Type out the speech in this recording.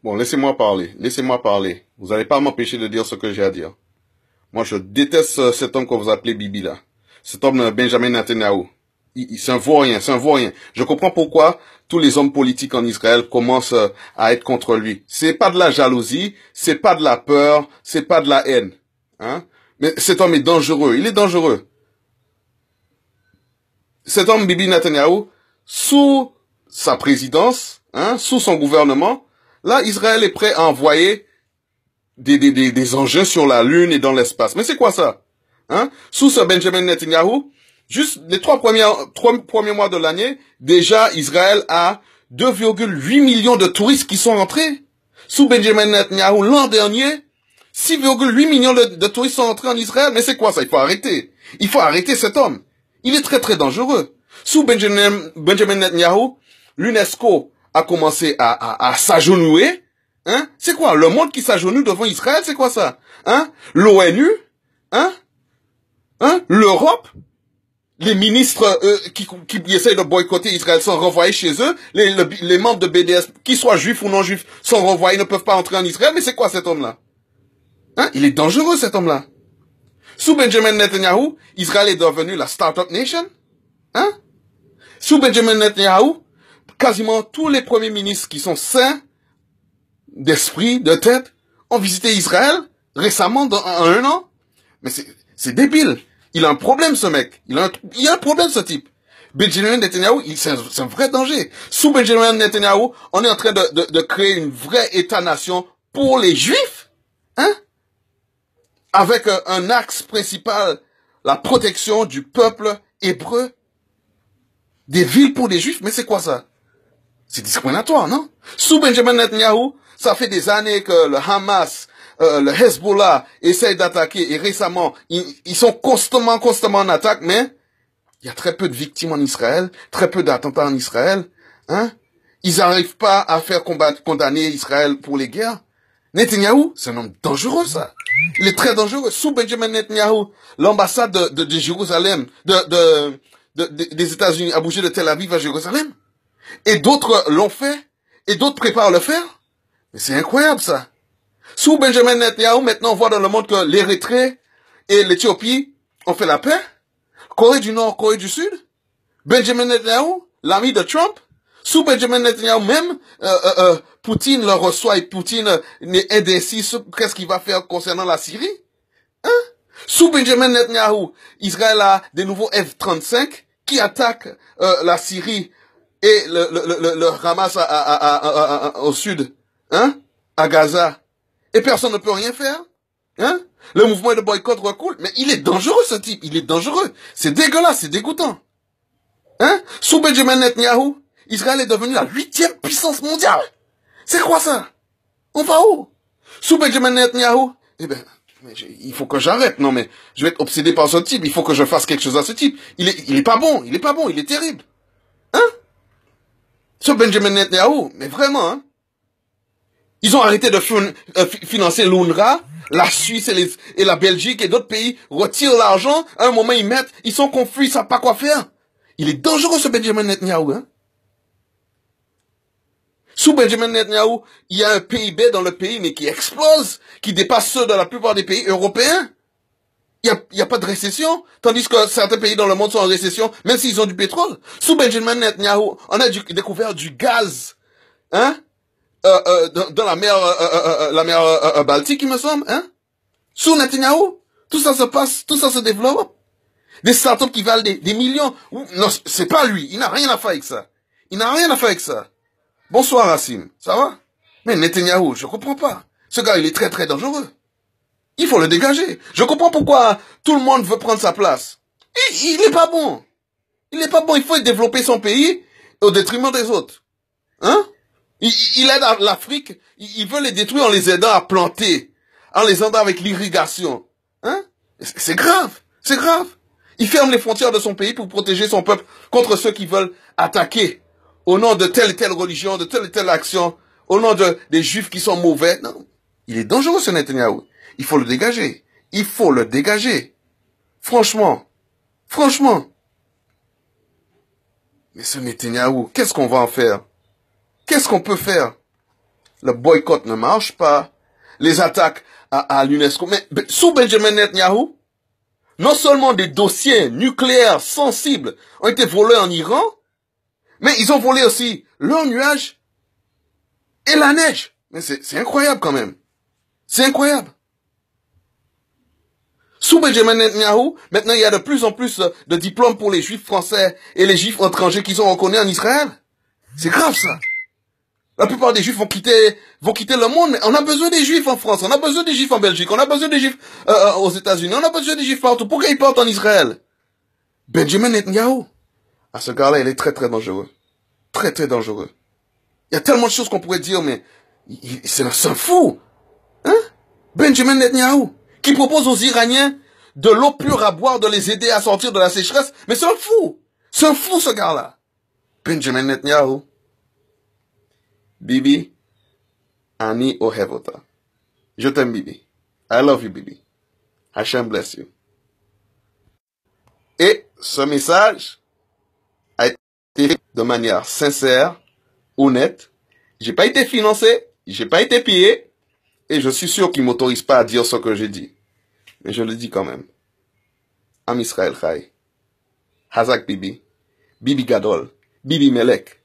Bon, laissez-moi parler. Laissez-moi parler. Vous n'allez pas m'empêcher de dire ce que j'ai à dire. Moi, je déteste cet homme que vous appelez Bibi, là. Cet homme, Benjamin Netanyahu. C'est un vaurien, c'est un vaurien. Je comprends pourquoi tous les hommes politiques en Israël commencent à être contre lui. C'est pas de la jalousie, c'est pas de la peur, c'est pas de la haine. Hein? Mais cet homme est dangereux, il est dangereux. Cet homme, Bibi Netanyahu, sous sa présidence, hein, sous son gouvernement, là, Israël est prêt à envoyer des engins sur la Lune et dans l'espace. Mais c'est quoi ça? Hein? Sous ce Benjamin Netanyahu, juste les trois premiers mois de l'année, déjà, Israël a 2,8 millions de touristes qui sont rentrés. Sous Benjamin Netanyahu, l'an dernier, 6,8 millions de touristes sont rentrés en Israël. Mais c'est quoi ça? Il faut arrêter. Il faut arrêter cet homme. Il est très très dangereux. Sous Benjamin Netanyahu, l'UNESCO a commencé à s'agenouiller. Hein? C'est quoi? Le monde qui s'agenouille devant Israël, c'est quoi ça? Hein? L'ONU? Hein? Hein? L'Europe? Les ministres qui essayent de boycotter Israël sont renvoyés chez eux. Les membres de BDS, qu'ils soient juifs ou non juifs, sont renvoyés, ne peuvent pas entrer en Israël. Mais c'est quoi cet homme-là? Hein? Il est dangereux cet homme-là. Sous Benjamin Netanyahu, Israël est devenu la Startup Nation. Hein? Sous Benjamin Netanyahu, quasiment tous les premiers ministres qui sont sains d'esprit, de tête, ont visité Israël récemment, en un an. Mais c'est débile. Il a un problème, ce mec. Il a un problème, ce type. Benjamin Netanyahu, c'est un vrai danger. Sous Benjamin Netanyahu, on est en train de créer une vraie État-nation pour les Juifs. Hein? Avec un axe principal, la protection du peuple hébreu. Des villes pour les Juifs. Mais c'est quoi ça? C'est discriminatoire, non? Sous Benjamin Netanyahu, ça fait des années que le Hamas, le Hezbollah essayent d'attaquer et récemment, ils sont constamment en attaque, mais il y a très peu de victimes en Israël, très peu d'attentats en Israël, hein? Ils n'arrivent pas à faire condamner Israël pour les guerres. Netanyahu, c'est un homme dangereux, ça. Il est très dangereux. Sous Benjamin Netanyahu, l'ambassade de Jérusalem, des États-Unis a bougé de Tel Aviv à Jérusalem. Et d'autres l'ont fait, et d'autres préparent le faire. Mais c'est incroyable, ça. Sous Benjamin Netanyahu, maintenant, on voit dans le monde que l'Érythrée et l'Éthiopie ont fait la paix. Corée du Nord, Corée du Sud. Benjamin Netanyahu, l'ami de Trump. Sous Benjamin Netanyahu même, Poutine le reçoit et Poutine est indécis sur qu'est-ce qu'il va faire concernant la Syrie. Hein? Sous Benjamin Netanyahu, Israël a des nouveaux F-35 qui attaquent la Syrie et le Hamas au sud, hein, à Gaza. Et personne ne peut rien faire. Hein? Le mouvement de boycott recoule. Mais il est dangereux, ce type. Il est dangereux. C'est dégueulasse, c'est dégoûtant. Hein? Sous Benjamin Netanyahu, Israël est devenu la 8e puissance mondiale. C'est quoi ça? On va où? Sous Benjamin Netanyahu, eh ben, il faut que j'arrête. Non, mais je vais être obsédé par ce type. Il faut que je fasse quelque chose à ce type. Il est pas bon. Il est pas bon. Il est terrible. Hein? Ce Benjamin Netanyahu, mais vraiment, hein? Ils ont arrêté de financer l'UNRWA, la Suisse et la Belgique et d'autres pays retirent l'argent. À un moment, ils sont confus, ils savent pas quoi faire. Il est dangereux, ce Benjamin Netanyahu, hein? Sous Benjamin Netanyahu, il y a un PIB dans le pays, mais qui explose, qui dépasse ceux de la plupart des pays européens. Il y a pas de récession, tandis que certains pays dans le monde sont en récession, même s'ils ont du pétrole. Sous Benjamin Netanyahu, on a découvert du gaz, hein? Dans la mer Baltique, il me semble, hein? Sous Netanyahu, tout ça se passe, tout ça se développe. Des startups qui valent des millions. Non, c'est pas lui, il n'a rien à faire avec ça. Il n'a rien à faire avec ça. Bonsoir, Hassim, ça va? Mais Netanyahu, je comprends pas. Ce gars, il est très très dangereux. Il faut le dégager. Je comprends pourquoi tout le monde veut prendre sa place. Il est pas bon. Il est pas bon, il faut développer son pays au détriment des autres. Hein? Il aide l'Afrique, il veut les détruire en les aidant à planter, en les aidant avec l'irrigation. Hein? C'est grave, c'est grave. Il ferme les frontières de son pays pour protéger son peuple contre ceux qui veulent attaquer au nom de telle et telle religion, de telle et telle action, au nom des juifs qui sont mauvais. Non, il est dangereux ce Netanyahu. Il faut le dégager. Il faut le dégager. Franchement. Franchement. Mais ce Netanyahu, qu'est-ce qu'on va en faire? Qu'est-ce qu'on peut faire? Le boycott ne marche pas. Les attaques à l'UNESCO. Mais sous Benjamin Netanyahu, non seulement des dossiers nucléaires sensibles ont été volés en Iran, mais ils ont volé aussi leurs nuages et la neige. Mais c'est incroyable quand même. C'est incroyable. Sous Benjamin Netanyahu, maintenant il y a de plus en plus de diplômes pour les juifs français et les juifs étrangers qui sont reconnus en Israël. C'est grave ça. La plupart des juifs vont quitter le monde, mais on a besoin des juifs en France, on a besoin des juifs en Belgique, on a besoin des juifs aux États-Unis, on a besoin des juifs partout. Pourquoi ils partent en Israël? Benjamin Netanyahu. Ah, ce gars-là, il est très très dangereux. Très très dangereux. Il y a tellement de choses qu'on pourrait dire, mais c'est un fou. Hein? Benjamin Netanyahu, qui propose aux Iraniens de l'eau pure à boire, de les aider à sortir de la sécheresse. Mais c'est un fou. C'est un fou, ce gars-là. Benjamin Netanyahu. Bibi, Ani Ohevota. Je t'aime, Bibi. I love you, Bibi. Hashem bless you. Et ce message a été fait de manière sincère, honnête. J'ai pas été financé, j'ai pas été payé, et je suis sûr qu'il m'autorise pas à dire ce que j'ai dit. Mais je le dis quand même. Am Israël Chai. Hazak Bibi. Bibi Gadol. Bibi Melek.